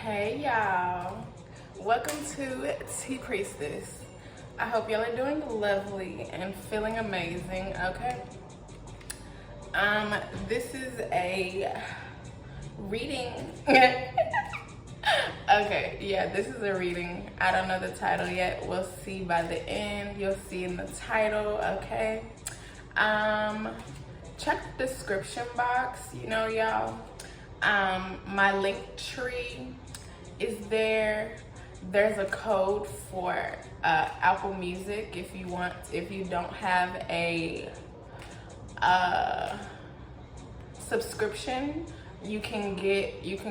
Hey y'all, welcome to Tea Priestess. I hope y'all are doing lovely and feeling amazing. Okay, this is a reading. Okay, yeah, this is a reading. I don't know the title yet. We'll see by the end. You'll see in the title. Okay, check the description box. You know, y'all. My link tree is there. There's a code for Apple Music if you don't have a subscription. You can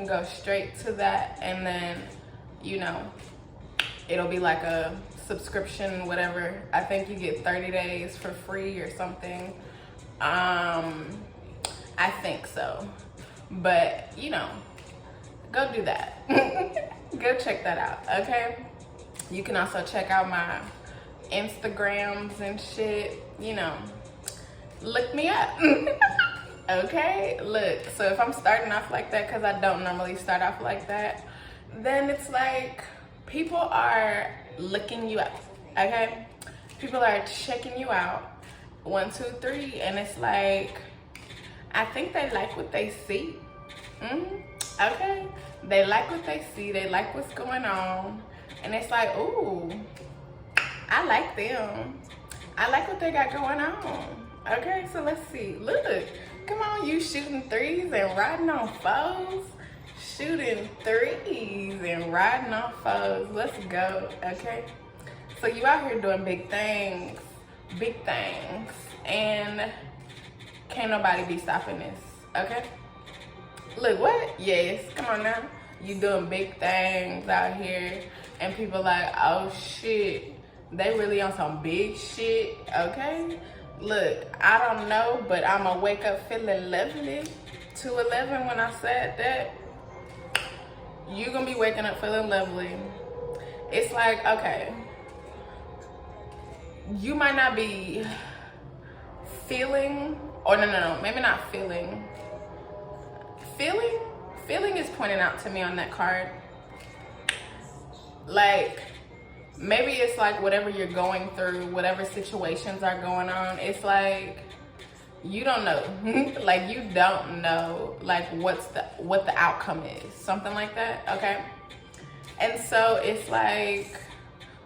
go straight to that, and then it'll be like a subscription, whatever. I think you get 30 days for free or something. I think so. But go do that. Go check that out. Okay, you can also check out my Instagrams and shit. Look me up. Okay, look, so if I'm starting off like that, because I don't normally start off like that, then it's like people are looking you up. Okay, people are checking you out 1, 2, 3, and it's like I think they like what they see. Okay, they like what they see. They like what's going on, and it's like, ooh, I like them. I like what they got going on. Okay, so let's see. Look, come on, you shooting threes and riding on foes. Shooting threes and riding on foes. Let's go. Okay, so you out here doing big things, and can't nobody be stopping this. Okay, look, what? Yes, come on now. You doing big things out here, and people like, oh shit, they really on some big shit. Okay, look, I don't know, but I'ma wake up feeling lovely. 211 when I said that. You gonna be waking up feeling lovely. It's like, okay, you might not be feeling, or no, maybe not feeling. Feeling is pointing out to me on that card. Like, maybe it's like whatever you're going through, whatever situations are going on, it's like you don't know. Like, you don't know like what the outcome is, something like that. Okay, and so it's like,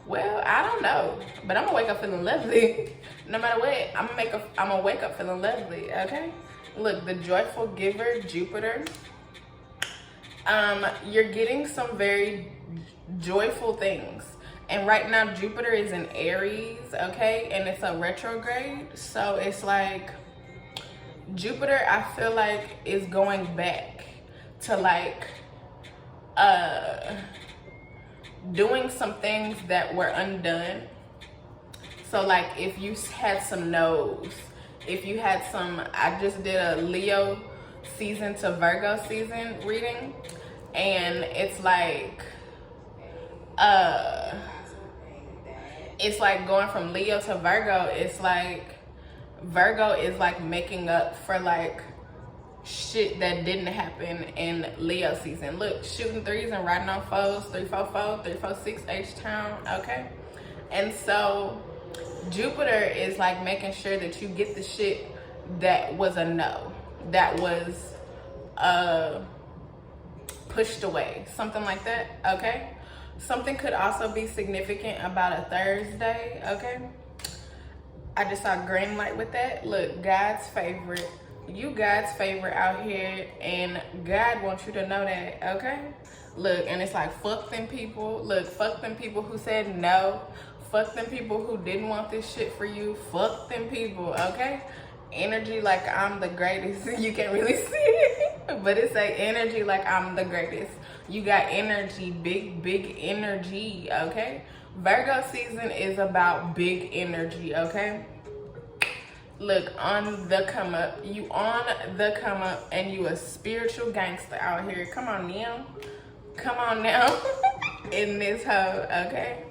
well, I don't know, but I'm gonna wake up feeling lovely. No matter what, I'm gonna wake up feeling lovely. Okay, look, the joyful giver, Jupiter. You're getting some very joyful things, and right now Jupiter is in Aries. Okay, and it's a retrograde, so it's like Jupiter, I feel like, is going back to like doing some things that were undone. So like if you had some no's, if you had some, I just did a Leo season to Virgo season reading, and it's like going from Leo to Virgo. It's like Virgo is like making up for like shit that didn't happen in Leo season. Look, shooting threes and riding on foes, 344, 346 H-Town. Okay, and so Jupiter is like making sure that you get the shit that was a no, that was pushed away, something like that. Okay, something could also be significant about a Thursday. Okay, I just saw green light with that. Look, God's favorite. You God's favorite out here, and God wants you to know that. Okay, look, and it's like, fuck them people. Look, fuck them people who said no. Fuck them people who didn't want this shit for you. Fuck them people. Okay, energy like I'm the greatest. You can't really see it, but it's like energy like I'm the greatest. You got energy, big energy. Okay, Virgo season is about big energy. Okay, look, on the come up. You on the come up, and you a spiritual gangster out here. Come on now, in this hoe. Okay,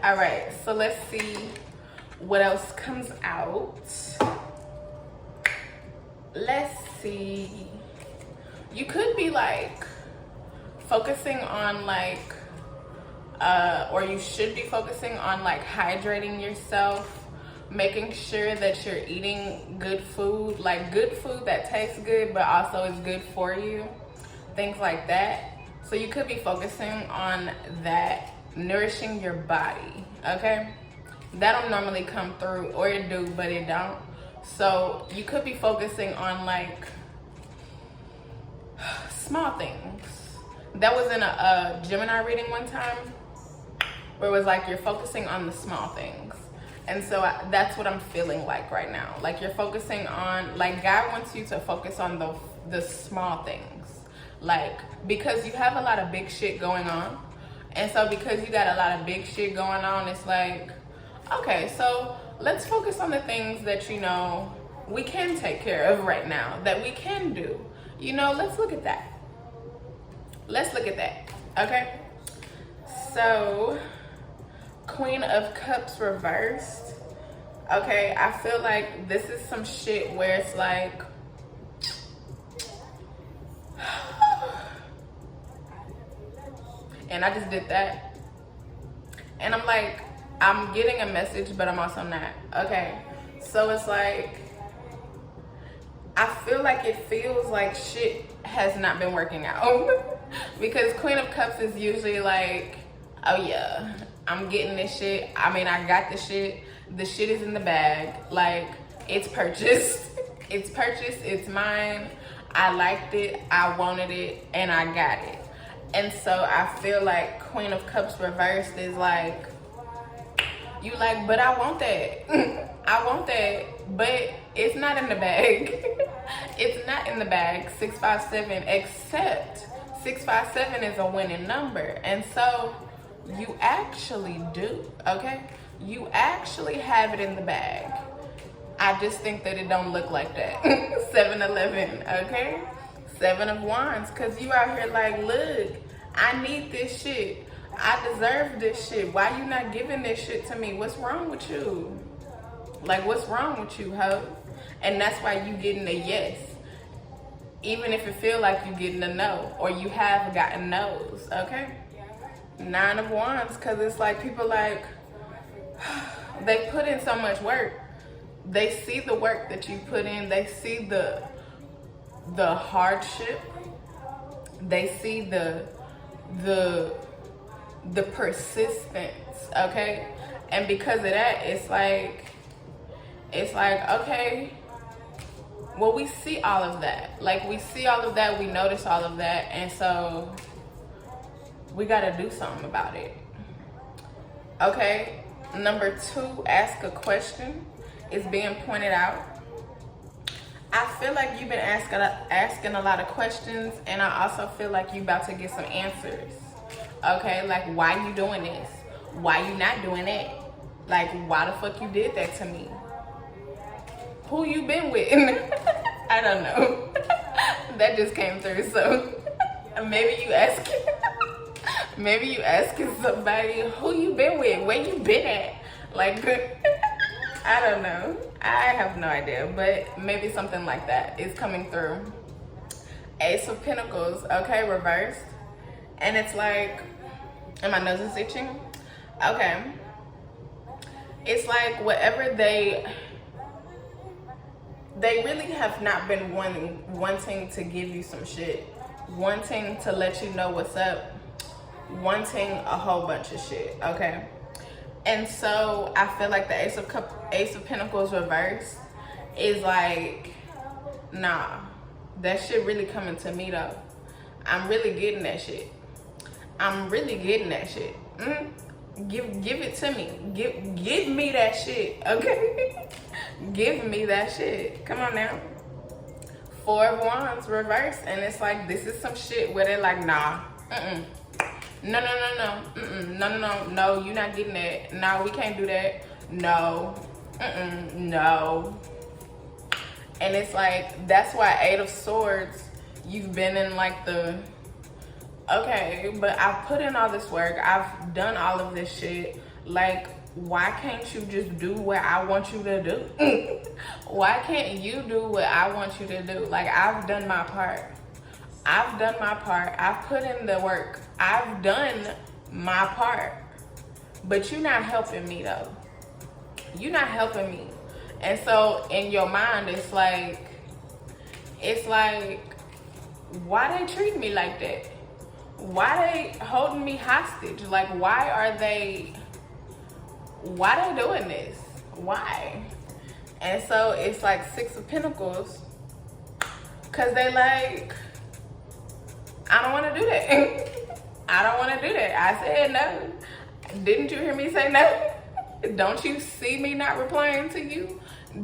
all right, so let's see what else comes out. Let's see. You could be like focusing on like, or you should be focusing on like hydrating yourself, making sure that you're eating good food, like good food that tastes good but also is good for you, things like that. So you could be focusing on that, nourishing your body, okay? That don't normally come through, or it do, but it don't. So you could be focusing on like small things. That was in a Gemini reading one time, where it was like you're focusing on the small things. And so that's what I'm feeling like right now. Like you're focusing on, like God wants you to focus on the small things. Like, because you have a lot of big shit going on. And so because you got a lot of big shit going on, it's like, okay, so let's focus on the things that, you know, we can take care of right now, that we can do. You know, let's look at that. Let's look at that, okay? So, Queen of Cups reversed. Okay, I feel like this is some shit where it's like, and I just did that. And I'm like, I'm getting a message, but I'm also not. Okay, so it's like, I feel like it feels like shit has not been working out. Because Queen of Cups is usually like, oh yeah, I'm getting this shit. I mean, I got the shit. The shit is in the bag. Like, it's purchased. It's purchased, it's mine. I liked it, I wanted it, and I got it. And so I feel like Queen of Cups reversed is like, you like, but I want that. I want that, but it's not in the bag. It's not in the bag, 657, except 657 is a winning number. And so you actually do, okay? You actually have it in the bag. I just think that it don't look like that. 7-Eleven, okay? 7 of Wands, because you out here like, look, I need this shit. I deserve this shit. Why you not giving this shit to me? What's wrong with you? Like, what's wrong with you, ho? And that's why you getting a yes. Even if it feel like you getting a no, or you have gotten no's, okay? 9 of Wands, because it's like people like, they put in so much work. They see the work that you put in. They see the hardship. They see the persistence, okay? And because of that, it's like, okay, well, we see all of that. Like, we see all of that, we notice all of that, and so we gotta do something about it, okay? Number 2, ask a question. Is being pointed out. I feel like you've been asking a lot of questions, and I also feel like you about to get some answers. Okay, like, why you doing this? Why you not doing that? Like, why the fuck you did that to me? Who you been with? I don't know. That just came through, so maybe you asking somebody, who you been with? Where you been at? Like, I don't know. I have no idea, but maybe something like that is coming through. Ace of Pentacles, okay, reversed. And it's like, and my nose is itching. Okay. It's like whatever they really have not been wanting to give you some shit, wanting to let you know what's up, wanting a whole bunch of shit, okay? And so I feel like the Ace of Pentacles reverse is like, nah, that shit really coming to me though. I'm really getting that shit. I'm really getting that shit. Give it to me. Give me that shit, okay? Give me that shit. Come on now. 4 of Wands reverse, and it's like, this is some shit where they're like, nah, no, you're not getting that. No, we can't do that. No, no. And it's like, that's why 8 of Swords, you've been in like the, okay, but I've put in all this work. I've done all of this shit. Like, why can't you just do what I want you to do? Why can't you do what I want you to do? Like, I've done my part. I've done my part. I've put in the work. I've done my part. But you're not helping me though. You're not helping me. And so in your mind, it's like, why they treat me like that? Why they holding me hostage? Like, why they doing this? Why? And so it's like Six of Pentacles, cause they like, I don't want to do that. I don't want to do that. I said no. Didn't you hear me say no? Don't you see me not replying to you?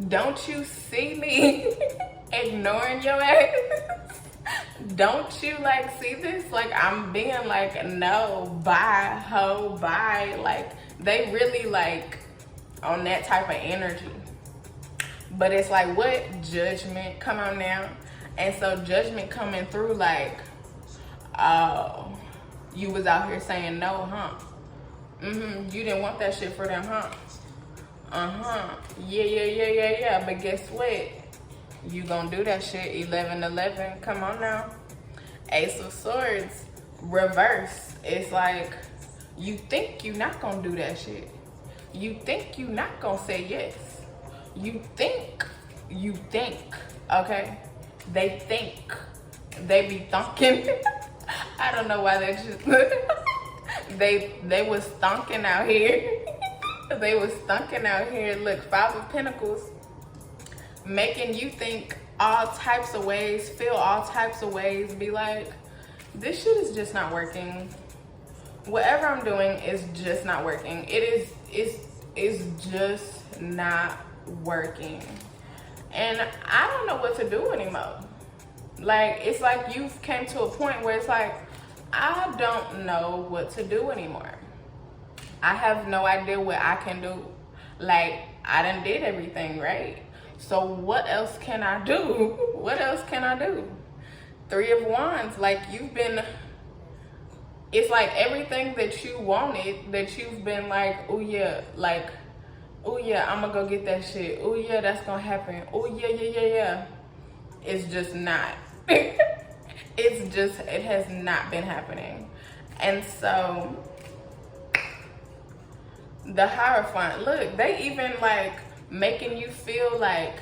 Don't you see me ignoring your ass? Don't you like see this? Like, I'm being like, no, bye, ho, bye. Like, they really like on that type of energy. But it's like, what? Judgment, come on now. And so judgment coming through like, oh, you was out here saying no, huh? You didn't want that shit for them, huh? Yeah. But guess what? You gonna do that shit. 11-11. Come on now. Ace of Swords, reverse. It's like, you think you not gonna do that shit. You think you not gonna say yes. You think, okay? They think. They be thunking. I don't know why they just, they was thunking out here. They was thunking out here. Look, Five of Pentacles, making you think all types of ways, feel all types of ways, be like, this shit is just not working. Whatever I'm doing is just not working. It's just not working. And I don't know what to do anymore. Like, it's like you've came to a point where it's like, I don't know what to do anymore. I have no idea what I can do. Like, I done did everything, right? So what else can I do? What else can I do? Three of Wands, like you've been, it's like everything that you wanted, that you've been like, oh yeah, like, oh yeah, I'm gonna go get that shit. Oh yeah, that's gonna happen. Oh yeah. It's just not. It's just, it has not been happening. And so the Hierophant, look, they even like making you feel like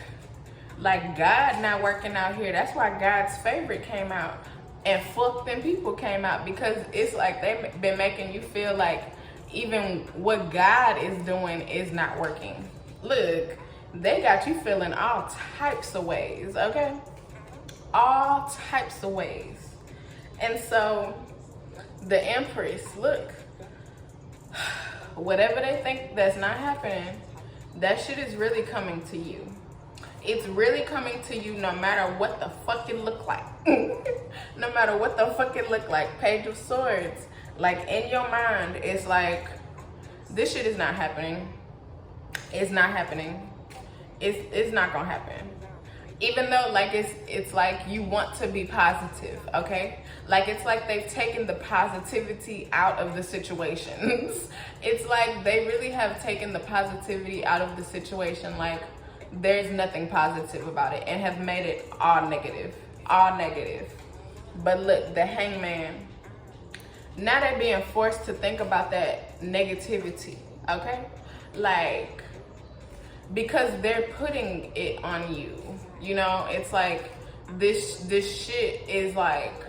God not working out here. That's why God's favorite came out and fuck them people came out, because it's like they've been making you feel like even what God is doing is not working. Look, they got you feeling all types of ways, okay? All types of ways. And so the Empress, look, whatever they think that's not happening, that shit is really coming to you. It's really coming to you no matter what the fuck it look like. No matter what the fuck it look like. Page of Swords, like in your mind, it's like, this shit is not happening. It's not happening. It's not gonna happen. Even though like it's like you want to be positive, okay? Like it's like they've taken the positivity out of the situations. It's like they really have taken the positivity out of the situation. Like there's nothing positive about it and have made it all negative, all negative. But look, the Hangman, now they're being forced to think about that negativity, okay? Like, because they're putting it on you, you know? It's like this shit is like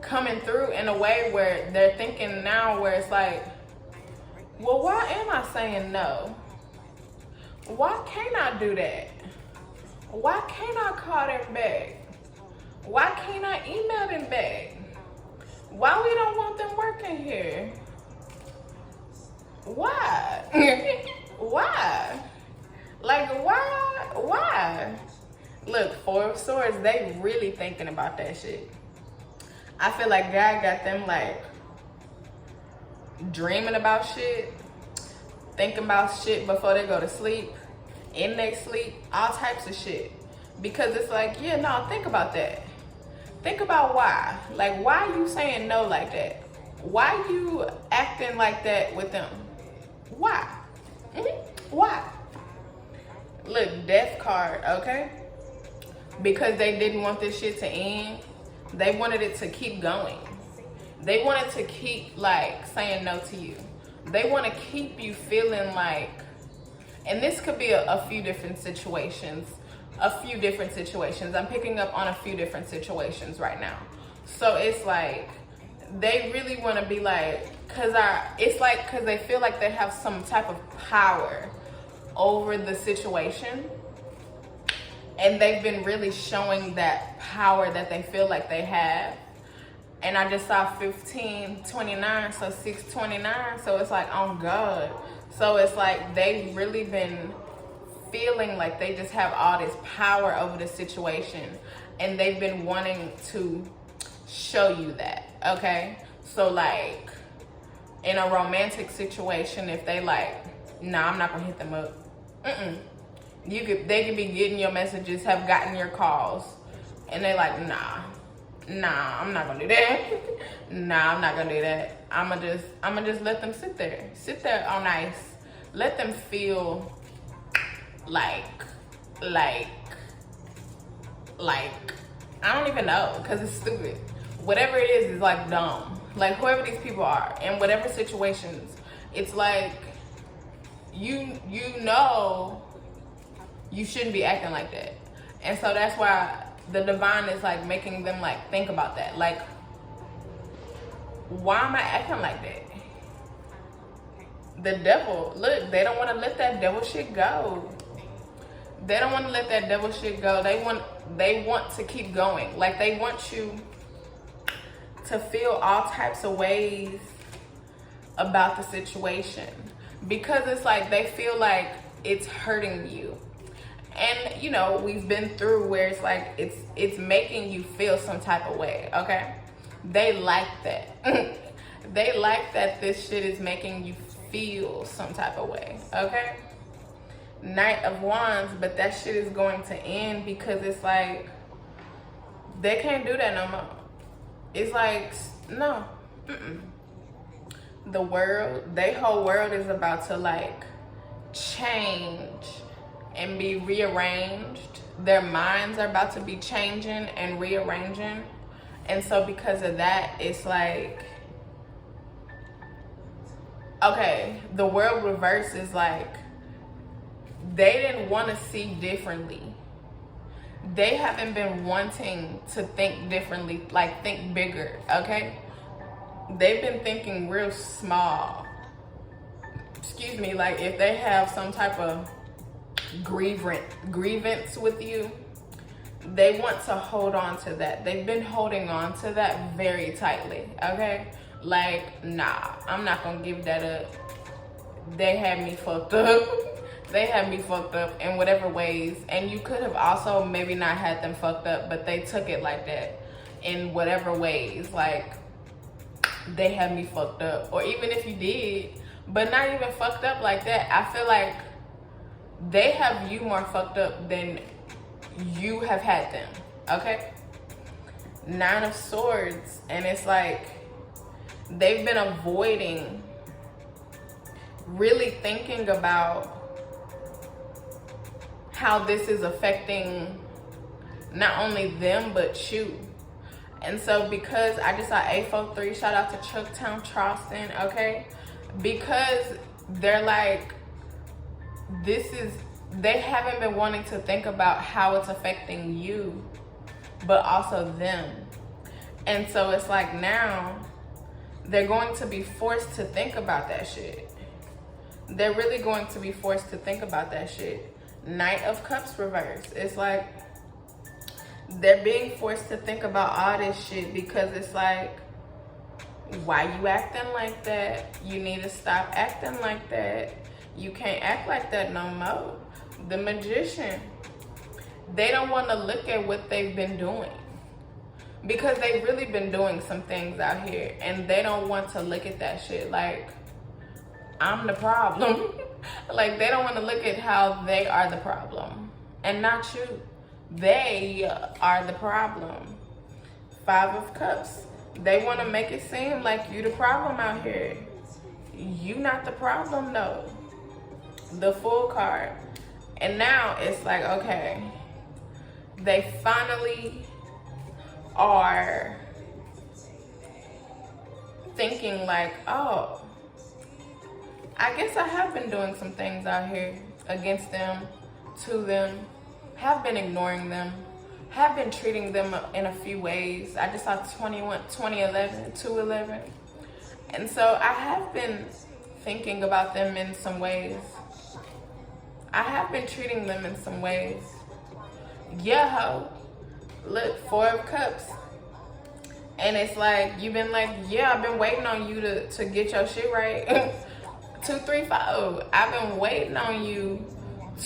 coming through in a way where they're thinking now where it's like, well, why am I saying no? Why can't I do that? Why can't I call them back? Why can't I email them back? Why we don't want them working here? Why? Why? Like, why? Look, Four of Swords, they really thinking about that shit. I feel like God got them like dreaming about shit, thinking about shit before they go to sleep, in their sleep, all types of shit. Because it's like, yeah, no, think about that. Think about why. Like, why you saying no like that? Why you acting like that with them? Why? Why? Look, Death card, okay? Because they didn't want this shit to end. They wanted it to keep going. They wanted to keep like saying no to you. They want to keep you feeling like, and this could be a few different situations. I'm picking up on a few different situations right now. So it's like, they really want to be like, cause they feel like they have some type of power over the situation. And they've been really showing that power that they feel like they have. And I just saw 1529, so 629. So it's like, oh God. So it's like they've really been feeling like they just have all this power over the situation. And they've been wanting to show you that, okay? So like in a romantic situation, if they like, nah, I'm not gonna hit them up. They could be getting your messages, have gotten your calls, and they like, nah, I'm not gonna do that. Nah, I'm not gonna do that. I'ma just let them sit there all nice. Let them feel like I don't even know, because it's stupid. Whatever it is like dumb. Like whoever these people are in whatever situations, it's like you know you shouldn't be acting like that. And so that's why the divine is like making them like think about that. Like, why am I acting like that? The devil, look, they don't want to let that devil shit go. They don't want to let that devil shit go. They want to keep going. Like they want you to feel all types of ways about the situation, because it's like they feel like it's hurting you. And you know, we've been through where it's like it's making you feel some type of way, okay? They like that. They like that this shit is making you feel some type of way, okay? Knight of Wands, but that shit is going to end, because it's like they can't do that no more. It's like, no. The world, their whole world is about to like change and be rearranged. Their minds are about to be changing and rearranging. And so because of that, it's like, okay, the world reverse is like, they didn't want to see differently. They haven't been wanting to think differently, like think bigger, okay? They've been thinking real small. Excuse me, like if they have some type of grievance with you, they want to hold on to that. They've been holding on to that very tightly, okay? Like, nah, I'm not gonna give that up. They had me fucked up. They had me fucked up in whatever ways. And you could have also maybe not had them fucked up, but they took it like that in whatever ways. Like, they had me fucked up. Or even if you did, but not even fucked up like that, I feel like they have you more fucked up than you have had them, okay? Nine of Swords, and it's like they've been avoiding really thinking about how this is affecting not only them but you. And so because I just saw A43, shout out to Chucktown, Charleston, okay? Because they're like, they haven't been wanting to think about how it's affecting you, but also them. And so it's like now they're going to be forced to think about that shit. They're really going to be forced to think about that shit. Knight of Cups reverse. It's like they're being forced to think about all this shit, because it's like, why you acting like that? You need to stop acting like that. You can't act like that no more. The Magician. They don't want to look at what they've been doing, because they've really been doing some things out here, and they don't want to look at that shit like, I'm the problem. Like, they don't want to look at how they are the problem and not you. They are the problem. Five of Cups. They want to make it seem like you the problem out here. You not the problem, though. The Fool card. And now it's like, okay, they finally are thinking like, oh, I guess I have been doing some things out here against them, to them, have been ignoring them, have been treating them in a few ways. I just saw 2011, 211. And so I have been thinking about them in some ways. I have been treating them in some ways. Yeah, ho. Look, 4 of Cups. And it's like, you've been like, yeah, I've been waiting on you to get your shit right. 2, 3, 5. I've been waiting on you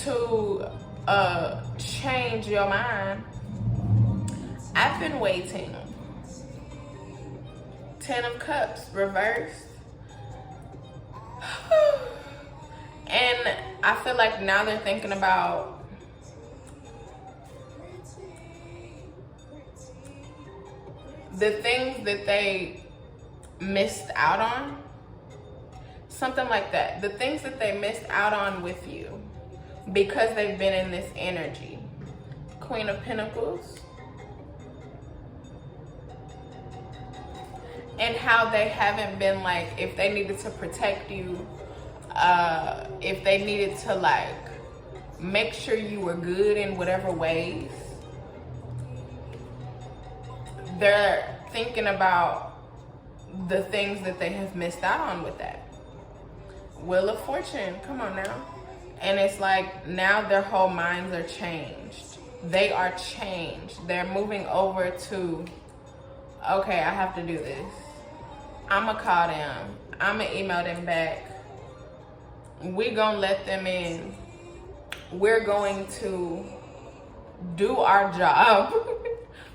to change your mind. I've been waiting. 10 of Cups, reversed. And I feel like now they're thinking about the things that they missed out on. Something like that. The things that they missed out on with you because they've been in this energy. Queen of Pentacles. And how they haven't been like, if they needed to protect you, if they needed to like make sure you were good in whatever ways, they're thinking about the things that they have missed out on with that. Wheel of Fortune, come on now. And it's like now their whole minds are changed. They are changed. They're moving over to, okay, I have to do this. I'ma call them. I'ma email them back. We're gonna let them in. We're going to do our job.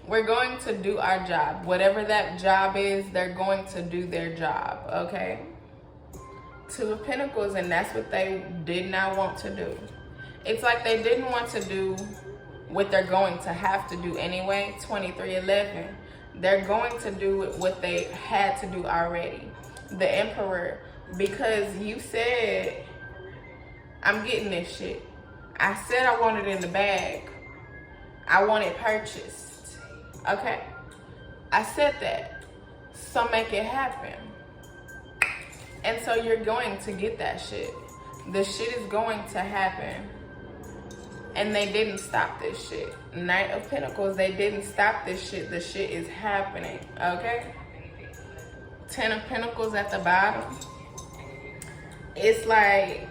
We're going to do our job. Whatever that job is, they're going to do their job, okay? 2 of Pentacles, and that's what they did not want to do. It's like they didn't want to do what they're going to have to do anyway. 2311. They're going to do what they had to do already. The Emperor, because you said, I'm getting this shit. I said I want it in the bag. I want it purchased. Okay? I said that. So make it happen. And so you're going to get that shit. The shit is going to happen. And they didn't stop this shit. Knight of Pentacles, they didn't stop this shit. The shit is happening, okay? 10 of Pentacles at the bottom. It's like,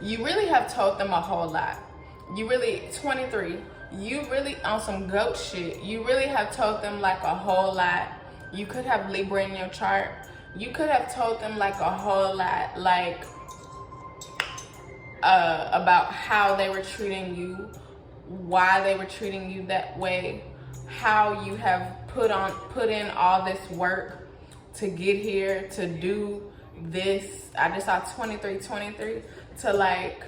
you really have told them a whole lot. You really, 23, you really, on some goat shit, you really have told them like a whole lot. You could have Libra in your chart. You could have told them like a whole lot, like about how they were treating you, why they were treating you that way, how you have put in all this work to get here, to do this. I just saw 23, to like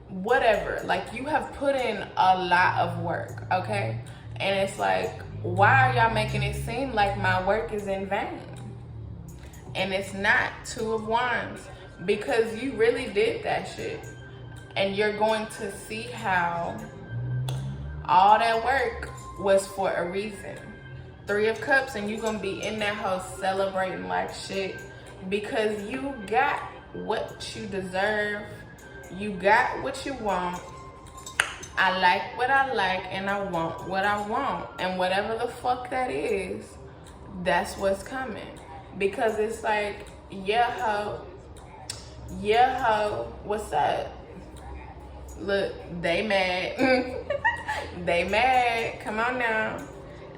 whatever. Like you have put in a lot of work, okay? And it's like, why are y'all making it seem like my work is in vain? And it's not. 2 of Wands, because you really did that shit. And you're going to see how all that work was for a reason. 3 of Cups, and you're gonna be in that house celebrating like shit because you got what you deserve. You got what you want. I like what I like, and I want what I want. And whatever the fuck that is, that's what's coming. Because it's like, yeah, ho, what's up? Look, they mad. They mad, come on now.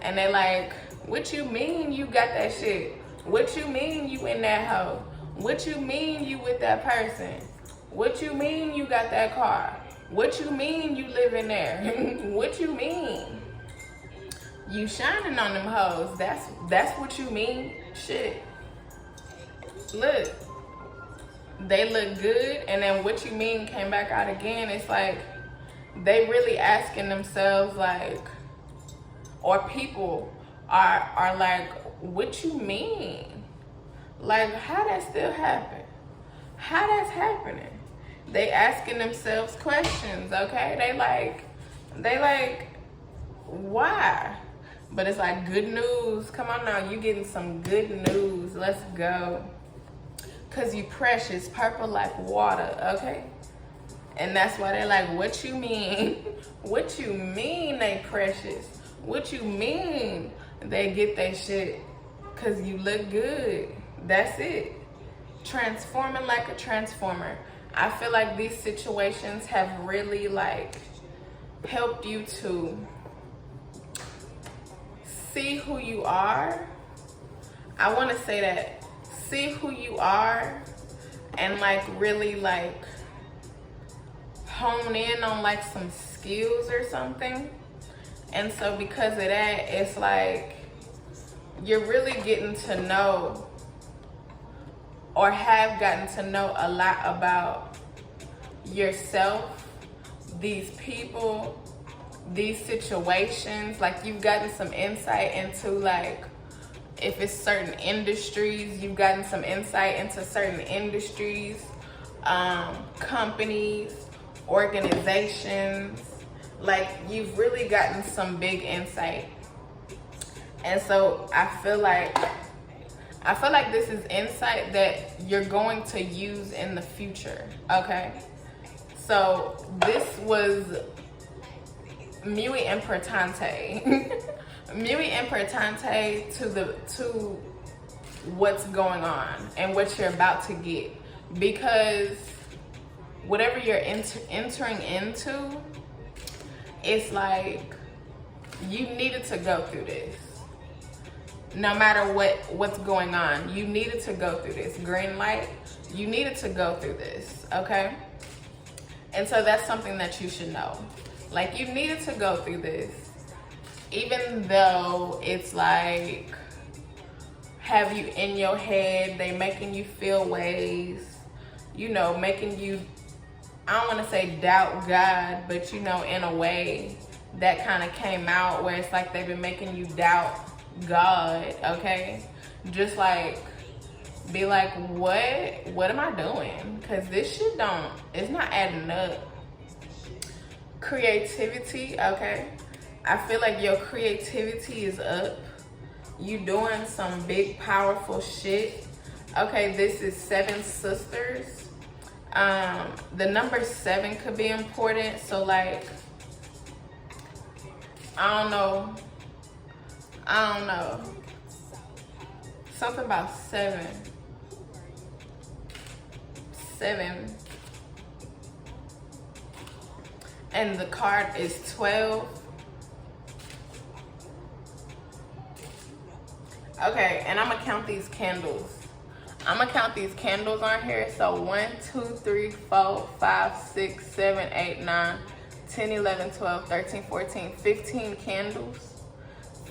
And they like, what you mean you got that shit? What you mean you in that hoe? What you mean you with that person? What you mean you got that car? What you mean you live in there? What you mean? You shining on them hoes. That's what you mean? Shit. Look, they look good, and then what you mean came back out again. It's like they really asking themselves like, or people are like, what you mean? Like, how that still happen? How that's happening? They asking themselves questions, okay? They like, why? But it's like good news. Come on now, you getting some good news. Let's go. Cause you precious, purple like water, okay? And that's why they're like, what you mean? What you mean they precious? What you mean they get that shit? Cause you look good. That's it. Transforming like a transformer. I feel like these situations have really like helped you to see who you are. I want to say that, see who you are and like really like hone in on like some skills or something. And so because of that, it's like you're really getting to know or have gotten to know a lot about yourself, these people, these situations. Like you've gotten some insight into like, if it's certain industries, you've gotten some insight into certain industries, companies, organizations. Like you've really gotten some big insight. And so I feel like this is insight that you're going to use in the future, okay? So this was muy importante. Muy importante to what's going on and what you're about to get. Because whatever you're entering into, it's like you needed to go through this. No matter what's going on, you needed to go through this. Green light, you needed to go through this, okay? And so that's something that you should know. Like you needed to go through this, even though it's like, have you in your head, they making you feel ways, you know, making you, I don't want to say doubt God, but you know, in a way that kind of came out where it's like they've been making you doubt God, okay? Just like, be like, what am I doing? Because this shit it's not adding up. Creativity, okay? I feel like your creativity is up. You doing some big, powerful shit. Okay, this is 7 sisters. The number 7 could be important. So like, I don't know. Something about 7. And the card is 12. Okay, and I'm gonna count these candles. I'm gonna count these candles on here. So 1, 2, 3, 4, 5, 6, 7, 8, 9, 10, 11, 12, 13, 14, 15 candles.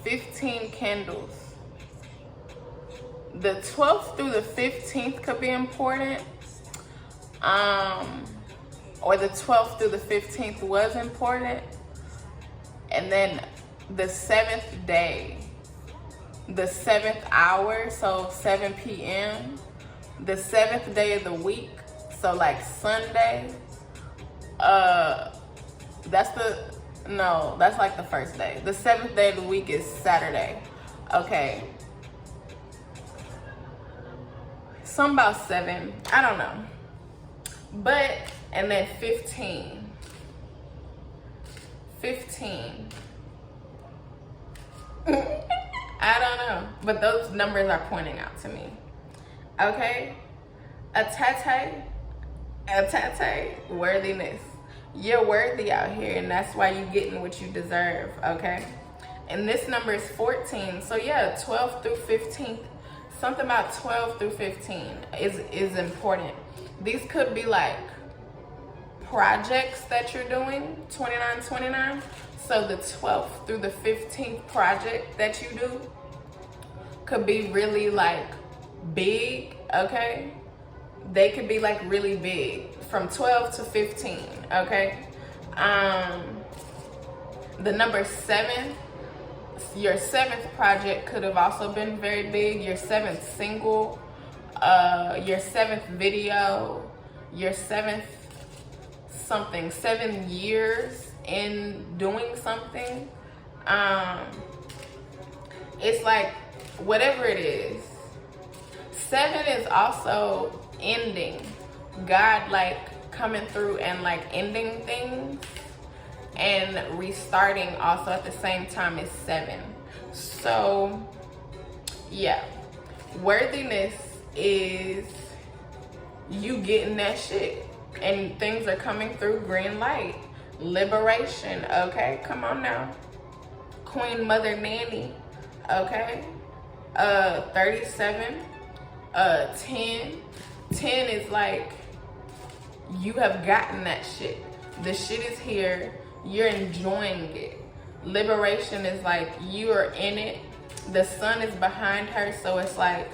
15 candles. The 12th through the 15th could be important. Or the 12th through the 15th was important. And then the 7th day, the 7th hour, so 7 p.m., the 7th day of the week, so like Sunday, that's like the first day. The 7th day of the week is Saturday. Okay. Something about 7, I don't know. But, and then 15. I don't know, but those numbers are pointing out to me. Okay, a tate, worthiness. You're worthy out here, and that's why you're getting what you deserve. Okay, and this number is 14. So yeah, 12 through 15. Something about 12 through 15 is important. These could be like projects that you're doing. 29. So the 12th through the 15th project that you do could be really like big, okay? They could be like really big from 12 to 15, okay? The number 7, your 7th project could have also been very big. Your 7th single, your 7th video, your 7th something, 7 years in doing something, it's like, whatever it is, 7 is also ending. God like coming through and like ending things and restarting also at the same time is 7. So yeah, worthiness is you getting that shit and things are coming through, green light. Liberation, okay? Come on now. Queen Mother Nanny, okay? 37, 10. 10 is like, you have gotten that shit. The shit is here. You're enjoying it. Liberation is like, you are in it. The sun is behind her, so it's like,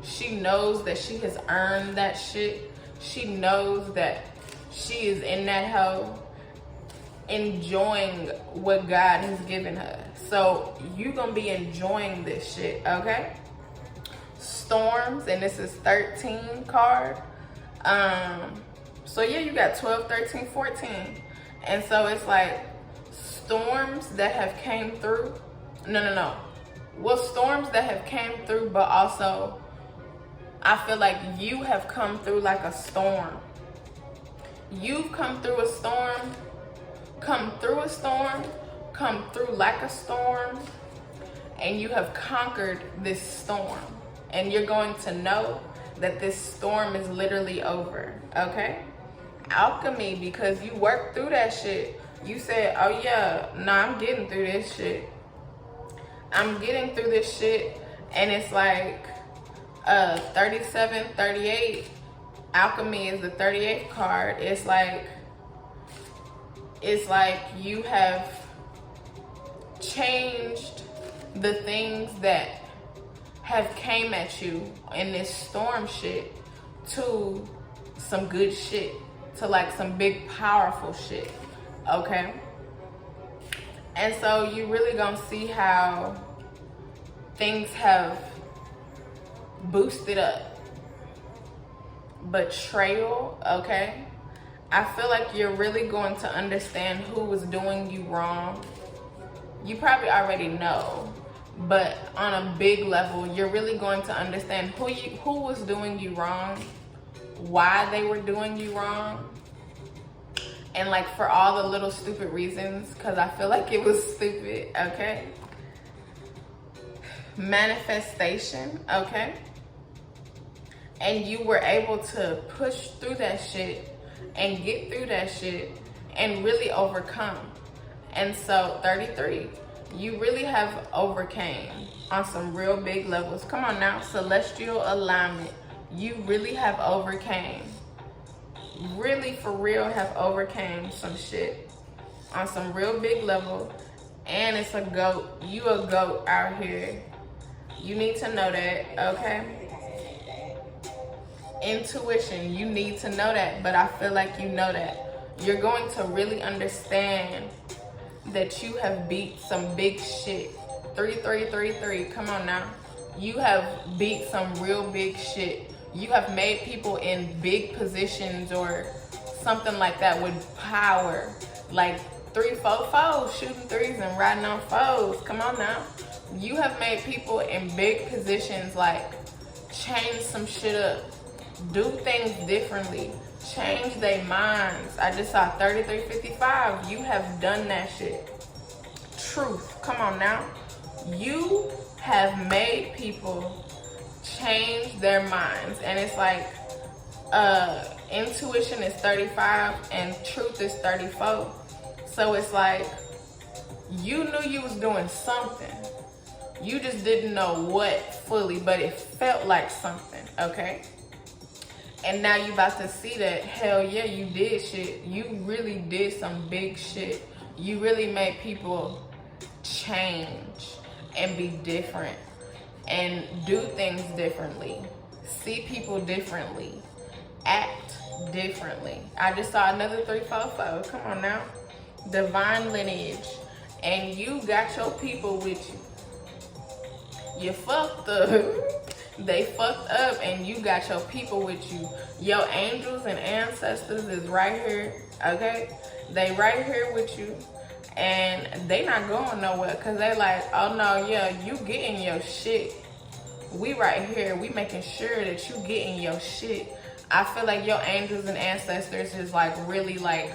she knows that she has earned that shit. She knows that she is in that hoe, enjoying what God has given her. So you gonna be enjoying this shit, okay? Storms, and this is 13 card. So yeah, you got 12, 13, 14. And so it's like storms that have came through. No. Well, storms that have came through, but also I feel like you have come through like a storm. You've come through a storm, come through like a storm, and you have conquered this storm. And you're going to know that this storm is literally over, okay? Alchemy, because you worked through that shit. You said, oh yeah, nah, I'm getting through this shit. I'm getting through this shit. And it's like 37, 38. Alchemy is the 38th card. It's like you have changed the things that have came at you in this storm shit to some good shit, to like some big powerful shit, okay? And so you really gonna see how things have boosted up. Betrayal, okay? I feel like you're really going to understand who was doing you wrong. You probably already know, but on a big level, you're really going to understand who was doing you wrong, why they were doing you wrong, and like for all the little stupid reasons, because I feel like it was stupid, okay? Manifestation, okay? And you were able to push through that shit and get through that shit and really overcome. And so 33, you really have overcame on some real big levels. Come on now, celestial alignment. You really have overcame. Really for real have overcame some shit on some real big level. And it's a goat. You a goat out here. You need to know that, okay? Intuition, you need to know that, but I feel like you know that. You're going to really understand that you have beat some big shit. 3333, come on now. You have beat some real big shit. You have made people in big positions or something like that with power. Like 3-4-4, shooting threes and riding on foes. Come on now. You have made people in big positions, like change some shit up. Do things differently. Change their minds. I just saw 3355. You have done that shit. Truth. Come on now. You have made people change their minds. And it's like intuition is 35 and truth is 34. So it's like you knew you was doing something. You just didn't know what fully, but it felt like something, okay? And now you about to see that, hell yeah, you did shit. You really did some big shit. You really made people change and be different and do things differently. See people differently. Act differently. I just saw another 344. Come on now. Divine lineage. And you got your people with you. You fucked up. They fucked up and you got your people with you. Your angels and ancestors is right here, okay? They right here with you. And they not going nowhere because they like, oh no, yeah, you getting your shit. We right here. We making sure that you getting your shit. I feel like your angels and ancestors is like really like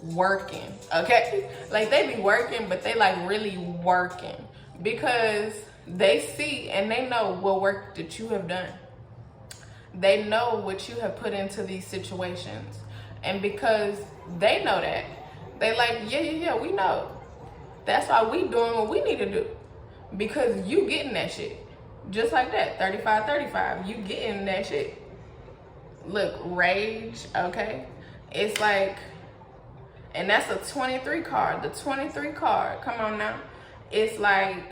working, okay? Like they be working, but they like really working because they see and they know what work that you have done. They know what you have put into these situations. And because they know that, they like, yeah, we know. That's why we doing what we need to do. Because you getting that shit. Just like that, 35-35, you getting that shit. Look, rage, okay? It's like, and that's a 23 card. The 23 card, come on now. It's like,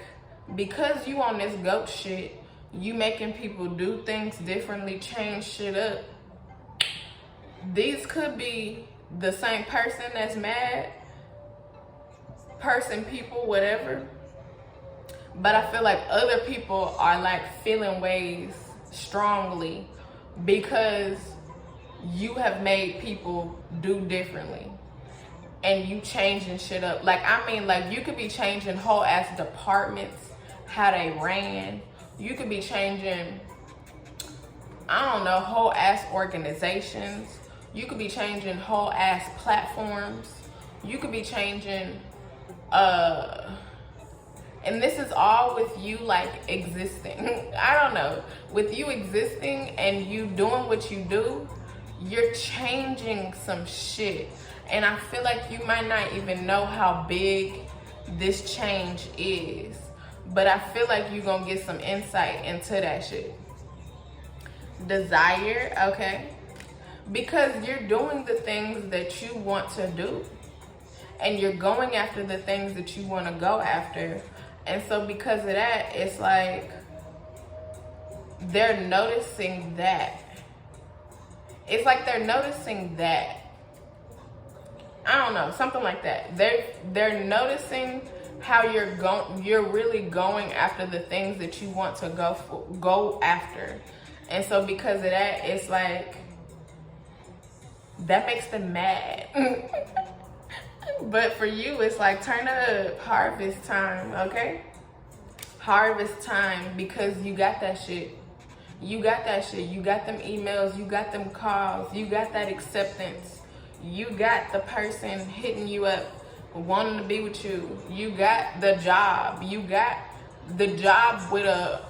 because you on this goat shit, you making people do things differently, change shit up. These could be the same person that's mad, person, people, whatever. But I feel like other people are like feeling ways strongly because you have made people do differently and you changing shit up. Like, I mean, like you could be changing whole ass departments, how they ran. You could be changing, I don't know, whole ass organizations. You could be changing whole ass platforms. You could be changing, and this is all with you like existing. I don't know, with you existing and you doing what you do, you're changing some shit. And I feel like you might not even know how big this change is, but I feel like you're gonna get some insight into that shit. Desire, okay? Because you're doing the things that you want to do. And you're going after the things that you want to go after. And so because of that, it's like they're noticing that. It's like they're noticing that. I don't know, something like that. They're noticing how you're really going after the things that you want to go after. And so because of that, it's like that makes them mad. But for you, it's like, turn up, harvest time, okay? Harvest time, because you got that shit. You got that shit. You got them emails. You got them calls. You got that acceptance. You got the person hitting you up, wanting to be with you. You got the job. You got the job with a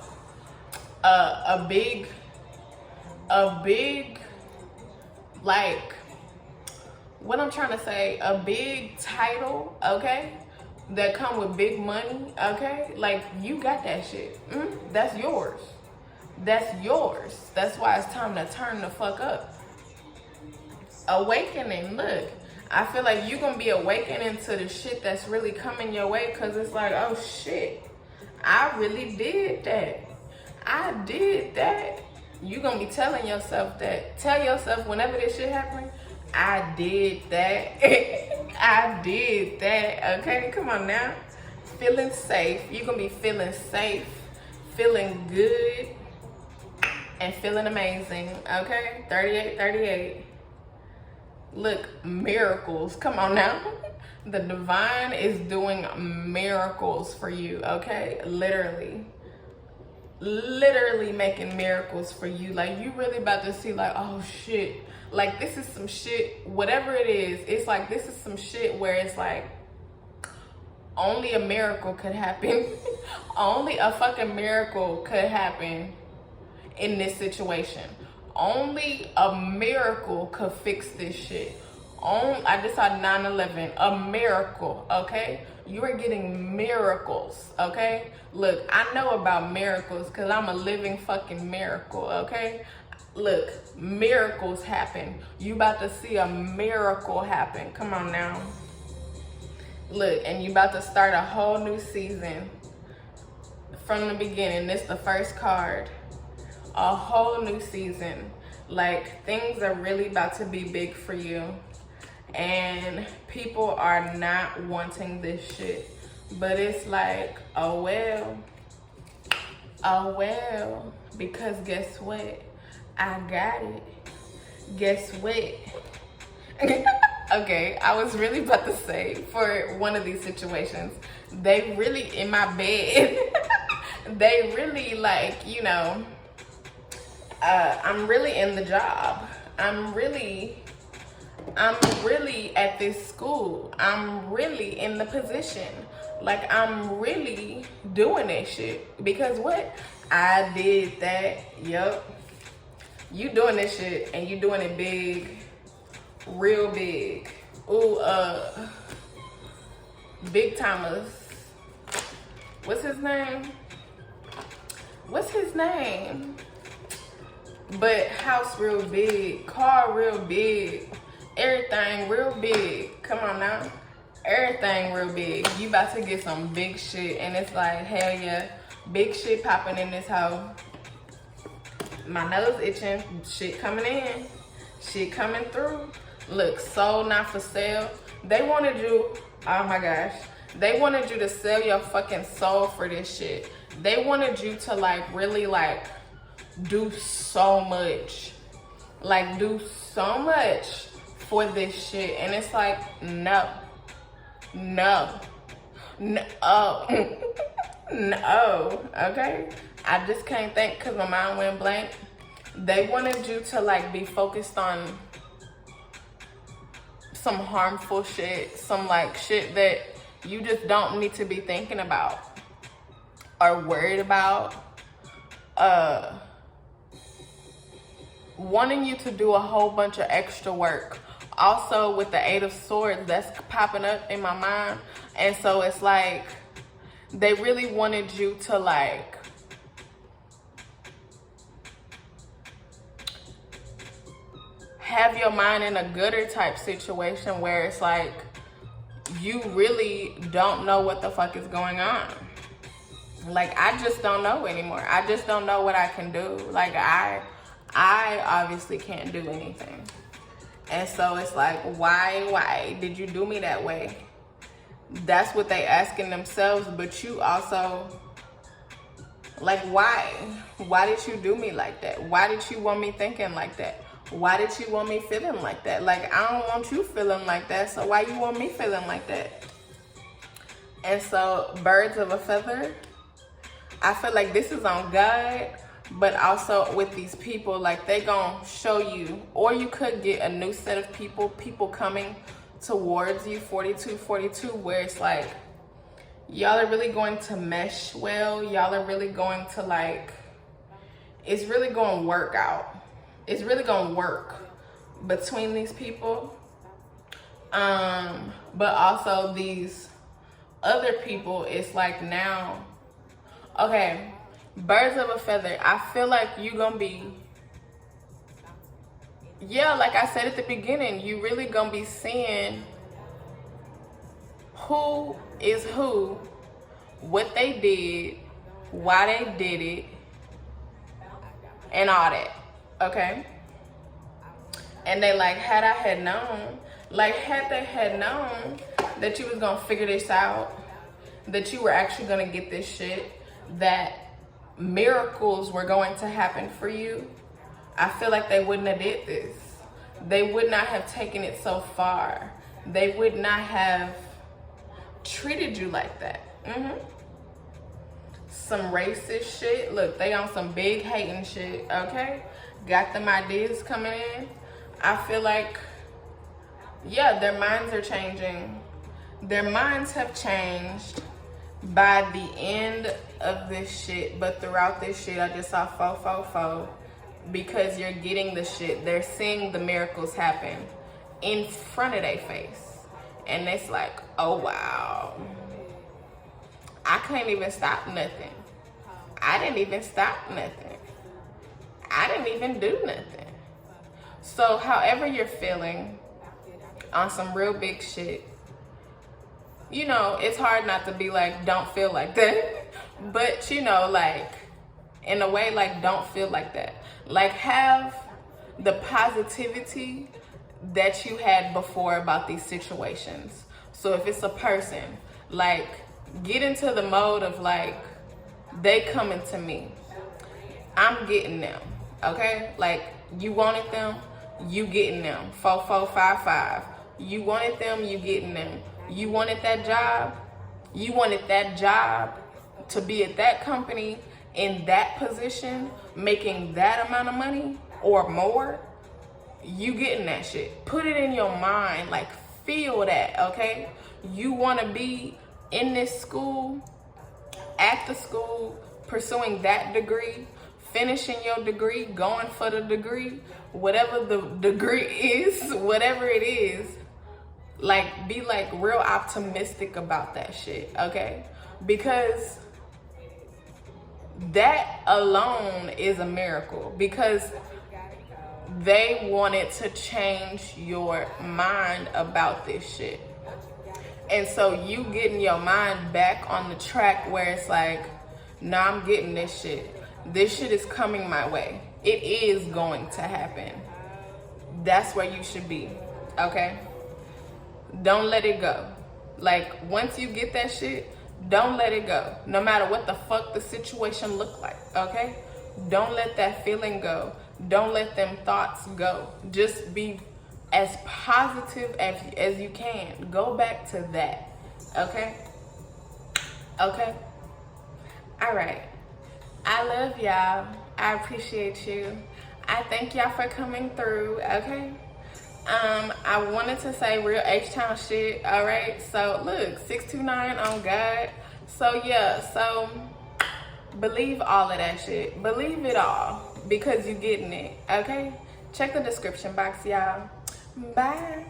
big, like, what I'm trying to say, a big title, okay? That come with big money, okay? Like, you got that shit. That's yours. That's yours. That's why it's time to turn the fuck up. Awakening, look. I feel like you're gonna be awakening to the shit that's really coming your way, because it's like, oh shit, I really did that. I did that. You're gonna be telling yourself that. Tell yourself whenever this shit happens, I did that. I did that. Okay, come on now. Feeling safe. You're gonna be feeling safe, feeling good, and feeling amazing. Okay, 38. Look, miracles. Come on now. The divine is doing miracles for you. Okay, literally making miracles for you. Like, you really about to see, like, oh shit, like this is some shit, whatever it is. It's like, this is some shit where it's like only a miracle could happen. Only a fucking miracle could happen in this situation. Only a miracle could fix this shit. I just saw 9/11, a miracle, okay? You are getting miracles, okay? Look, I know about miracles because I'm a living fucking miracle, okay? Look, miracles happen. You about to see a miracle happen. Come on now. Look, and you about to start a whole new season from the beginning. This is the first card. A whole new season. Like, things are really about to be big for you. And people are not wanting this shit. But it's like, oh well, Oh well, because guess what? I got it. Guess what? Okay, I was really about to say, for one of these situations, they really, in my bed, they really like, you know, I'm really in the job. I'm really at this school. I'm really in the position. Like, I'm really doing that shit. Because what? I did that. Yup. You doing this shit and you doing it big. Real big. Ooh, Big Thomas. What's his name? What's his name? But house real big, car real big, everything real big. Come on now. Everything real big. You about to get some big shit. And it's like, hell yeah. Big shit popping in this house. My nose itching. Shit coming in. Shit coming through. Look, sold not for sale. They wanted you, oh my gosh. They wanted you to sell your fucking soul for this shit. They wanted you to like really like do so much. Like do so much for this shit. And it's like, no. No. No. No. Okay? I just can't think because my mind went blank. They wanted you to like be focused on some harmful shit, some like shit that you just don't need to be thinking about or worried about. Wanting you to do a whole bunch of extra work. Also with the Eight of Swords, that's popping up in my mind. And so it's like, they really wanted you to like, have your mind in a gutter type situation where it's like, you really don't know what the fuck is going on. Like, I just don't know anymore. I just don't know what I can do. Like, I obviously can't do anything. And so it's like, why did you do me that way? That's what they asking themselves, but you also, like, why? Why did you do me like that? Why did you want me thinking like that? Why did you want me feeling like that? Like, I don't want you feeling like that, so why you want me feeling like that? And so, birds of a feather, I feel like this is on God, but also with these people, like they gonna show you, or you could get a new set of people coming towards you, 42, where it's like, y'all are really going to mesh well. Y'all are really going to like, it's really going to work out. It's really going to work between these people. But also these other people, it's like now, okay, birds of a feather, I feel like you gonna be, yeah, like I said at the beginning, you really gonna be seeing who is who, what they did, why they did it, and all that, okay? And they like, had I had known, like had they had known that you was gonna figure this out, that you were actually gonna get this shit, that miracles were going to happen for you, I feel like they wouldn't have did this. They would not have taken it so far. They would not have treated you like that. Some racist shit. Look, they on some big hating shit, okay? Got them ideas coming in. I feel like, yeah, their minds are changing. Their minds have changed by the end of this shit, but throughout this shit, I just saw fo, because you're getting the shit. They're seeing the miracles happen in front of their face. And it's like, oh wow. I can't even stop nothing. I didn't even stop nothing. I didn't even do nothing. So however you're feeling on some real big shit, you know, it's hard not to be like, don't feel like that. But, you know, like, in a way, like, don't feel like that. Like, have the positivity that you had before about these situations. So if it's a person, like, get into the mode of, like, they coming to me. I'm getting them, okay? Like, you wanted them, you getting them. 4455. You wanted them, you getting them. You wanted that job, you wanted that job to be at that company in that position, making that amount of money or more, you getting that shit. Put it in your mind, like, feel that, okay? You want to be in this school, at the school, pursuing that degree, finishing your degree, going for the degree, whatever the degree is, whatever it is, like, be like real optimistic about that shit, okay? Because that alone is a miracle, because they wanted to change your mind about this shit. And so you getting your mind back on the track where it's like, nah, I'm getting this shit. This shit is coming my way. It is going to happen. That's where you should be, okay? Don't let it go. Like, once you get that shit, don't let it go. No matter what the fuck the situation look like, okay? Don't let that feeling go. Don't let them thoughts go. Just be as positive as you can. Go back to that, okay? Okay? All right. I love y'all. I appreciate you. I thank y'all for coming through, okay? I wanted to say real H-Town shit, all right? So, look, 629 on God. So, yeah, so believe all of that shit. Believe it all, because you're getting it, okay? Check the description box, y'all. Bye.